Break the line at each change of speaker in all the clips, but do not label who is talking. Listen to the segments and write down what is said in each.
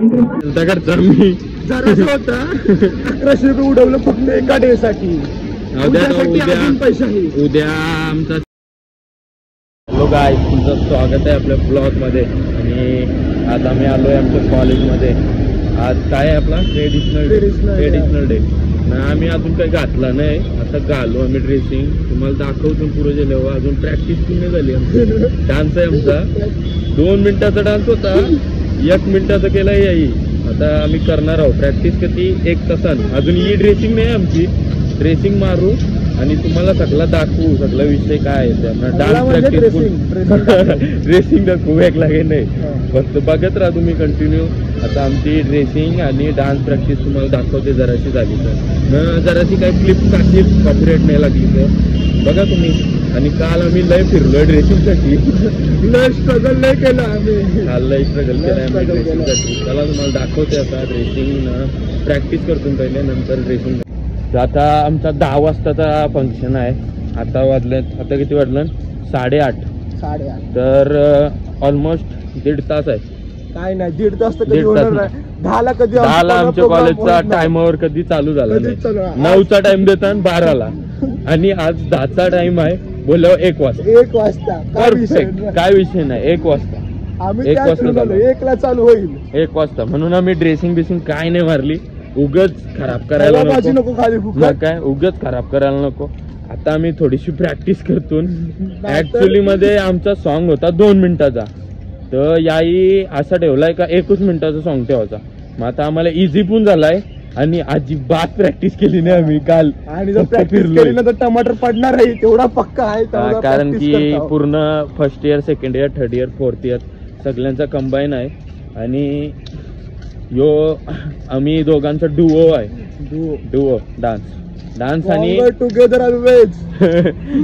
त्याकडचा मी
जरा होता 1100 रुपये उडवलं फक्त एका डे साठी.
उद्या आमचा. हॅलो गाईस, तुमचं स्वागत आहे आपल्या ब्लॉग मध्ये. आणि आज आम्ही आलोय आमच्या कॉलेजमध्ये. आज काय आहे आपला ट्रेडिशनल डे. आम्ही अजून काही घातला नाही, आता घालू आम्ही ड्रेसिंग. तुम्हाला दाखवतो पुढे गेल्यावर. अजून प्रॅक्टिस पण नाही झाली आमची. डान्स आहे आमचा 2 मिनिटाचा डान्स होता, 1 मिनिटाचा केला याई. आता आम्ही करणार आहोत प्रॅक्टिस किती 1 तासानं. अजून ही ड्रेसिंग नाही आमची, ड्रेसिंग मारू आणि तुम्हाला सगळा दाखवू, सगळा विषय काय आहे त्यामुळे डान्स प्रॅक्टिस ड्रेसिंग दाखवू एक लागे नाही. फक्त बघत राहा तुम्ही कंटिन्यू. आता आमची ड्रेसिंग आणि डान्स प्रॅक्टिस तुम्हाला दाखवते जराशी झाली तर. जराशी काही क्लिप टाकली कॉपीराइट नाही लागली तर बघा तुम्ही. आणि काल आम्ही लय फिरलोय ड्रेसिंगसाठी.
लय स्ट्रगल नाही केलं आम्ही.
काल लय स्ट्रगल केलं आम्ही ड्रेसिंगसाठी. चला तुम्हाला दाखवते आता ड्रेसिंग. प्रॅक्टिस करतो पहिले, नंतर ड्रेसिंग. आता आमचा 10 वाजताचा फंक्शन आहे. आता वाजलेत, आता किती वाजलं 8:30. तर ऑलमोस्ट 1.5 तास आहे.
काय नाही 1.5 तास तर कधी होणार नाही. 10ला
आमच्या कॉलेजचा टाइमावर कधी चालू झाला नाही. 9चा टाइम देतात 12ला आणि आज 10चा टाइम आहे. बोलल्यावर 1 वाजता. काय विषय नाही. 1 वाजता
आम्ही 1 वाजता चालू होईल.
1 वाजता म्हणून आम्ही ड्रेसिंग बिसिंग काय नाही मारली. उगच खराब करायला नको. काय उगच खराब करायला नको. आता आम्ही थोडीशी प्रॅक्टिस करतो. ऍक्च्युली मध्ये आमचा सॉन्ग होता 2 मिनिटाचा, तर याही असा ठेवलाय का 1 मिनिटाचा सॉन्ग ठेवायचा. मग आता आम्हाला इझी पण झालाय आणि अजिबात प्रॅक्टिस केली नाही आम्ही काल.
आणि जर प्रॅक्टिस केली ना तर टमाटर पडणार आहे तेवढा पक्का आहे.
कारण की पूर्ण first year, second year, third year, fourth year सगळ्यांचा कंबाईन आहे. आणि यो आम्ही दोघांचा डुओ आहे. डुओ डान्स आणि
together always.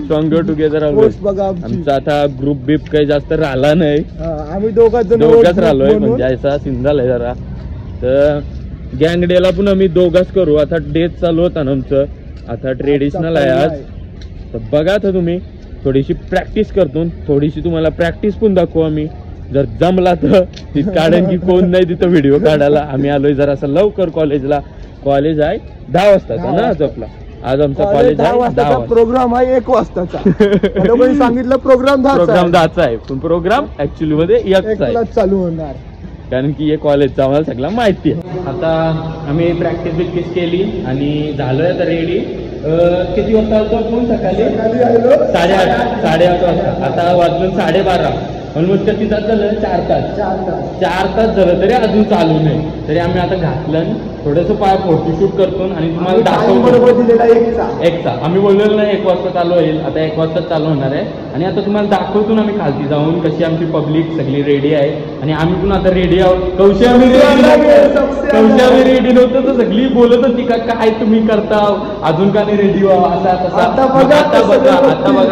Song together always. आमचा आता ग्रुप बीप काही जास्त राहिला नाही.
आम्ही दोघांच
राहिलोय म्हणजे असा सीन झालाय जरा. तर गँग डेला पण आम्ही दोघाच करू. आता डेच चालू होता ना आमचं. आता ट्रेडिशनल आहे आज. तर बघा आता तुम्ही थोडीशी प्रॅक्टिस करतो. थोडीशी तुम्हाला प्रॅक्टिस पण दाखवू आम्ही. जर जमला तर कारण की कोण नाही तिथं व्हिडिओ काढायला. आम्ही आलोय जरा असं लवकर कॉलेजला. कॉलेज आहे 10 वाजताचा ना आज आपला. आज आमचा कॉलेज आहे 10 वाजता.
प्रोग्राम आहे 1 वाजताचा. सांगितलं प्रोग्राम
10चा आहे, पण प्रोग्राम ऍक्च्युअली मध्ये 1चा
चालू होणार.
कारण की हे कॉलेजचा आम्हाला सगळा माहिती आहे. आता आम्ही प्रॅक्टिस बिक्टिस केली आणि झालोय आता रेडी. किती वाजता आलो आपण सकाळी? 8:30 वाजता. आता वाजून 12:30. ऑलमोस्ट किती तास झालं? 4 तास झालं तरी अजून चालू नाही. तरी आम्ही आता घातलं थोडंसं फोटोशूट करतो आणि तुम्हाला दाखवतो. 1चा आम्ही बोललेलो नाही 1 वाजता चालू होईल. आता 1 वाजता चालू होणार आहे. आणि आता तुम्हाला दाखवतो आम्ही खालती जाऊन कशी आमची पब्लिक सगळी रेडी आहे. आणि आम्ही पण आता रेडी आहोत. कौशी आम्ही रेडी नव्हतं तर सगळी बोलत होती का काय तुम्ही करता, अजून का नाही रेडी व्हा असा तसा. आता बघा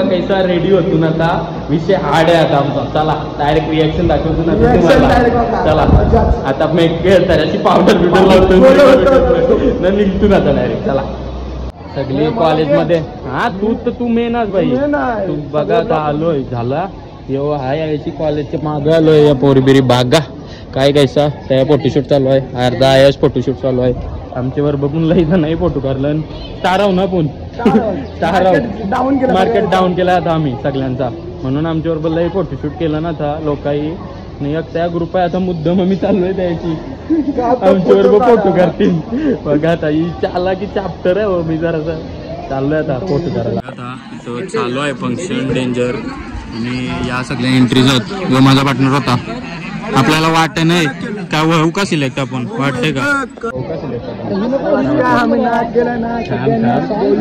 कैसा रेडी होतो ना. आता विषय हार्ड आहे आता आमचा. चला डायरेक्ट रिॲक्शन दाखवतो ना तुम्हाला. चला आता मी त्याची पावडर बिवडर लावतो ना, निघतो ना आता डायरेक्ट. चला सगळी कॉलेजमध्ये. हा तू मेनच भाई. तू बघा आता आलोय झाला एवढा हाय यायची कॉलेजच्या मागं आलोय. या पोरीबिरी बागा काय कैसा त्या फोटोशूट चालू आहे. अर्धा आयच फोटोशूट चालू आहे. आमच्या बरोबर पण लई नाही फोटो काढलं. स्टाराव ना पण मार्केट डाऊन केला आता आम्ही सगळ्यांचा. म्हणून आमच्या बरोबर लई फोटोशूट केलं ना आता लोकांनी. नाही त्या ग्रुप आहे आता मुद्दाम आम्ही चाललोय द्यायची. आमच्या बरोबर फोटो करतील. बघा आता ही चाला की चॅप्टर आहे. मी जरा चाललोय आता फोटो करायला. आता इथं चालू आहे फंक्शन डेंजर. आणि या सगळ्या एंट्रीज आहेत. जो माझा पार्टनर होता. आपल्याला वाटत नाही का वहू का सिलेक्ट आपण वाटतंय का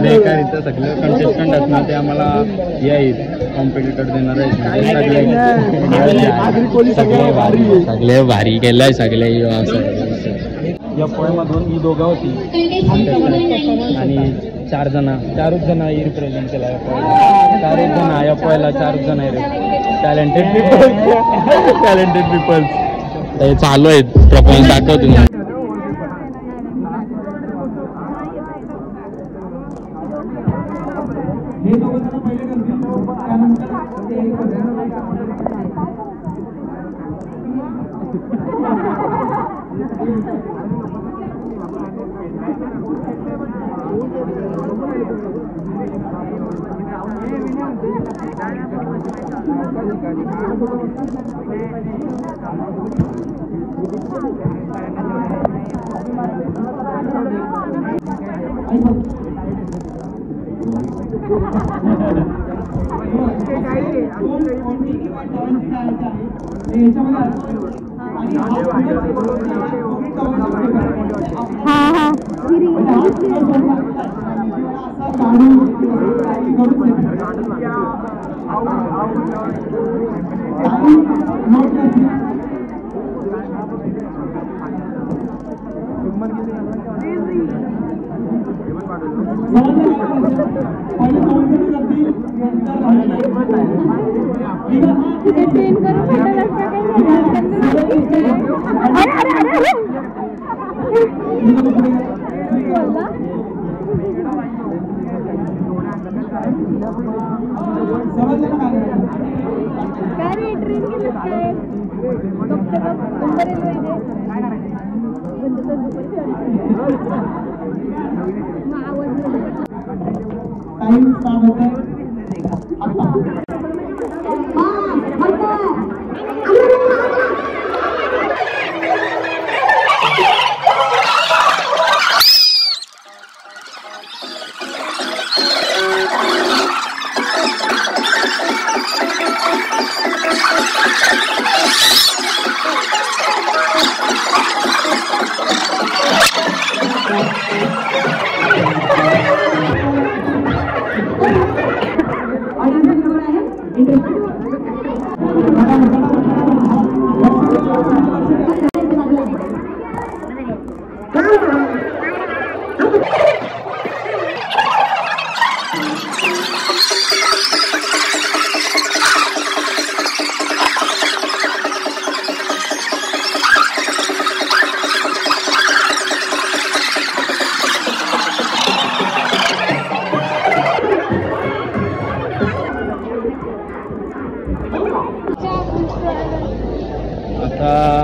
बेकार. इथं सगळे कंटेस्टंट असणार ते आम्हाला येईल कॉम्पिटिटर देणार आहे. सगळे भारी केलंय सगळे. या पोळ्यामधून ही दोघं होती आणि 4 जण रिप्रेझेंट केला. 4 जण या पोळ्याला 4 जण आहे. टॅलेंटेड पीपल्स चालू आहेत. परफॉर्मन्स दाखव तुम्ही.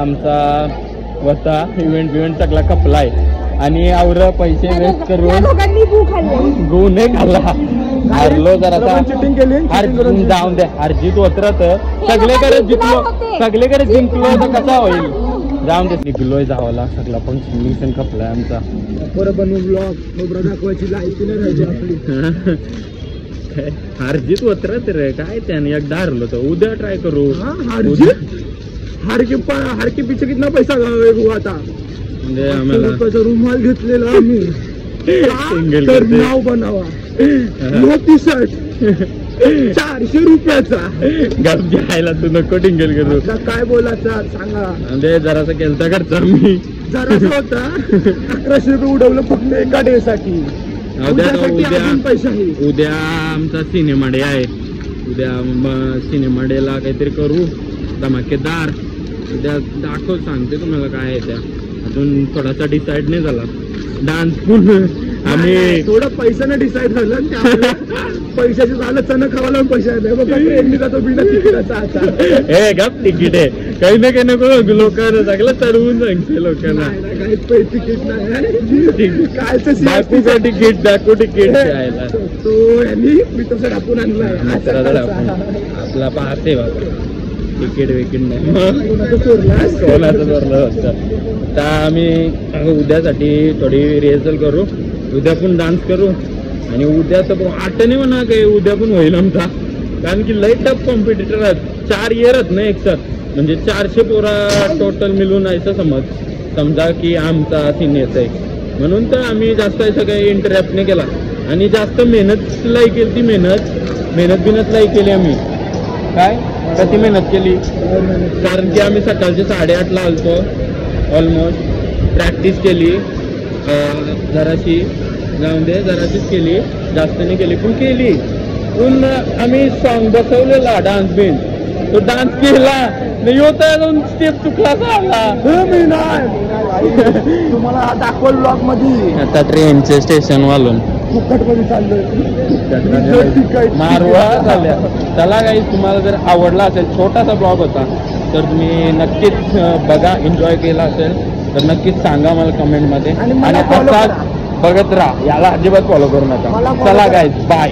आमचा वता इव्हेंट सगळा खपलाय आणि आवर पैसे वेस्ट करून गहू नाही खाल्ला. हारलो जरा
चिटिंग केली
जाऊन द्या. अर्जित होत सगळीकडे जिंकलो तर कसा होईल. जाऊन दे. निघलोय जावाला सगळा पण मिशन खपलाय आमचा.
परत बनवू ब्लॉग दाखवायची लायकी नाही राहायची आपली.
अर्जित होत रे काय त्याने एकदा हरलो तर उद्या ट्राय करू.
हार के पीछे कितना पैसा हुआ था
म्हणजे आम्हाला
रुमाल घेतलेला आम्ही
सिंगल
तर नाव बनावा टी शर्ट 400 रुपयाचा.
गप घ्यायला तू नको टिंगल करू.
काय बोलायचा सांगा.
म्हणजे जरासा केलता खर्च मी
जरासा होता. 1100 रुपये उडवलं फक्त एका डे साठी.
उद्या आमचा सिनेमा डे आहे. उद्या सिनेमा डेला काहीतरी करू धमाकेदार. उद्या दाखव सांगते तुम्हाला काय आहे त्या. अजून थोडासा डिसाईड नाही झाला. डान्स पण आम्ही
थोडं पैशाने डिसाईड झालं. पैशाचे झालं चण खावायला पैसा नाही जातो बिना तिकिटाचा.
हे गप तिकीट आहे काही ना काही नको लोकांना चांगलं चढवून सांगते लोकांना.
काही तिकीट नाही कायचं
डाकूचं तिकीट डाकू तिकीट द्यायला
तो यांनी मी तसं डाकून आणलाय.
आपला पाहते बाबा तिकीट विकीट नाही कोणाचं चोरलं होतं. आता आम्ही उद्यासाठी थोडी रिहर्सल करू. उद्या पण डान्स करू आणि उद्या तर वाटणे म्हणा काही उद्या पण होईल आमचा. कारण की लई टफ कॉम्पिटिटर आहेत. 4 इयर आहेत ना एक साथ. म्हणजे 400 पोरा टोटल मिळून यायचं समजा की आमचा सिनियर आहे. म्हणून तर आम्ही जास्त असं काही इंटरॅक्ट नाही केला आणि जास्त मेहनत लाई केली. ती मेहनत लाई केली आम्ही. काय कशी मेहनत केली. कारण की आम्ही सकाळचे 8:30ला आलतो. ऑलमोस्ट प्रॅक्टिस केली जराशी. जाऊन दे जराशीच केली जास्त नाही केली पण केली. पण आम्ही सॉन्ग बसवलेला डान्स बिन तो डान्स केला नाही होता. स्टेप चुकला आला.
तुम्हाला दाखवल ब्लॉग मध्ये.
आता ट्रेनचे स्टेशन वालून
फुकटमध्ये चाललोय.
मारवा झाल्या. चला काही तुम्हाला जर आवडला असेल छोटासा ब्लॉग होता तर तुम्ही नक्कीच बघा. एन्जॉय केला असेल तर नक्कीच सांगा मला कमेंटमध्ये.
आणि मला
आणि
follow
असाच
करा.
बघत राहा, याला अजिबात फॉलो करू
मला
नका.
follow
चला
करा.
Guys, bye.